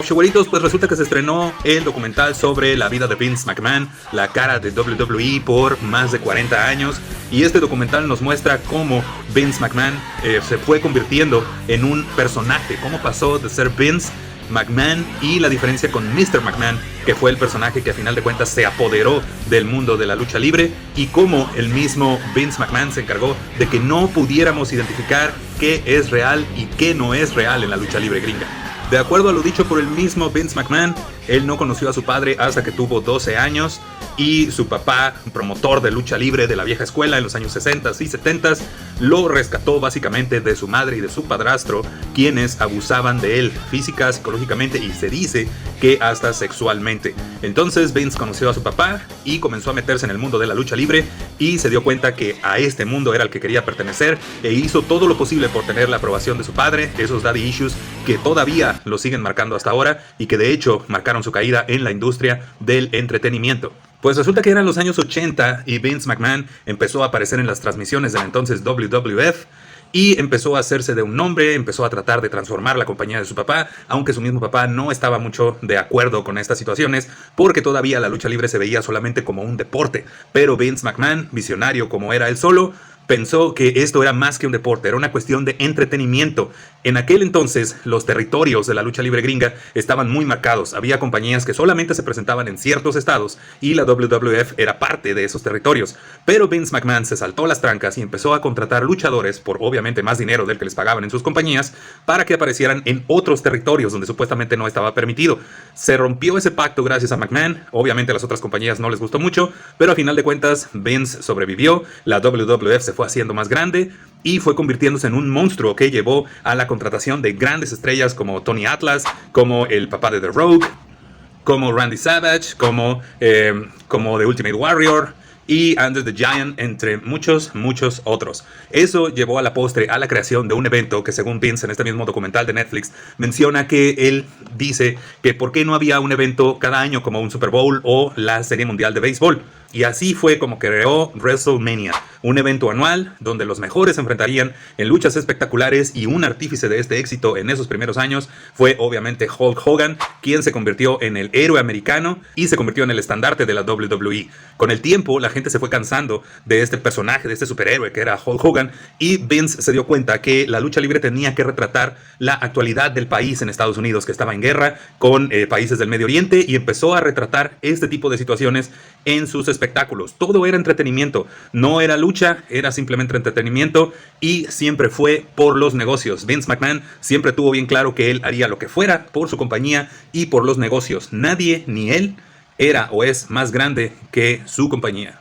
Showeritos, pues resulta que se estrenó el documental sobre la vida de Vince McMahon, la cara de WWE por más de 40 años. Y este documental nos muestra cómo Vince McMahon se fue convirtiendo en un personaje, cómo pasó de ser Vince McMahon y la diferencia con Mr. McMahon, que fue el personaje que a final de cuentas se apoderó del mundo de la lucha libre, y cómo el mismo Vince McMahon se encargó de que no pudiéramos identificar qué es real y qué no es real en la lucha libre gringa. De acuerdo a lo dicho por el mismo Vince McMahon, él no conoció a su padre hasta que tuvo 12 años y su papá, un promotor de lucha libre de la vieja escuela en los años 60 y 70, lo rescató básicamente de su madre y de su padrastro, quienes abusaban de él física, psicológicamente y se dice que hasta sexualmente. Entonces Vince conoció a su papá y comenzó a meterse en el mundo de la lucha libre y se dio cuenta que a este mundo era el que quería pertenecer e hizo todo lo posible por tener la aprobación de su padre, esos daddy issues que todavía lo siguen marcando hasta ahora y que de hecho marcaron su caída en la industria del entretenimiento. Pues resulta que eran los años 80 y Vince McMahon empezó a aparecer en las transmisiones del entonces WWF y empezó a hacerse de un nombre, empezó a tratar de transformar la compañía de su papá, aunque su mismo papá no estaba mucho de acuerdo con estas situaciones, porque todavía la lucha libre se veía solamente como un deporte. Pero Vince McMahon, visionario como era él solo, pensó que esto era más que un deporte, era una cuestión de entretenimiento. En aquel entonces, los territorios de la lucha libre gringa estaban muy marcados. Había compañías que solamente se presentaban en ciertos estados y la WWF era parte de esos territorios. Pero Vince McMahon se saltó las trancas y empezó a contratar luchadores por obviamente más dinero del que les pagaban en sus compañías para que aparecieran en otros territorios donde supuestamente no estaba permitido. Se rompió ese pacto gracias a McMahon. Obviamente a las otras compañías no les gustó mucho, pero a final de cuentas Vince sobrevivió. La WWF se fue haciendo más grande y fue convirtiéndose en un monstruo que llevó a la contratación de grandes estrellas como Tony Atlas, como el papá de The Rogue, como Randy Savage, como The Ultimate Warrior y Andre the Giant, entre muchos otros. Eso llevó a la postre a la creación de un evento que, según Vince en este mismo documental de Netflix, menciona que él dice que por qué no había un evento cada año como un Super Bowl o la Serie Mundial de Béisbol. Y así fue como creó WrestleMania, un evento anual donde los mejores se enfrentarían en luchas espectaculares, y un artífice de este éxito en esos primeros años fue obviamente Hulk Hogan, quien se convirtió en el héroe americano y se convirtió en el estandarte de la WWE. Con el tiempo la gente se fue cansando de este personaje, de este superhéroe que era Hulk Hogan, y Vince se dio cuenta que la lucha libre tenía que retratar la actualidad del país en Estados Unidos, que estaba en guerra con países del Medio Oriente, y empezó a retratar este tipo de situaciones en sus espectáculos. Todo era entretenimiento, no era lucha, era simplemente entretenimiento, y siempre fue por los negocios. Vince McMahon siempre tuvo bien claro que él haría lo que fuera por su compañía y por los negocios. Nadie ni él era o es más grande que su compañía.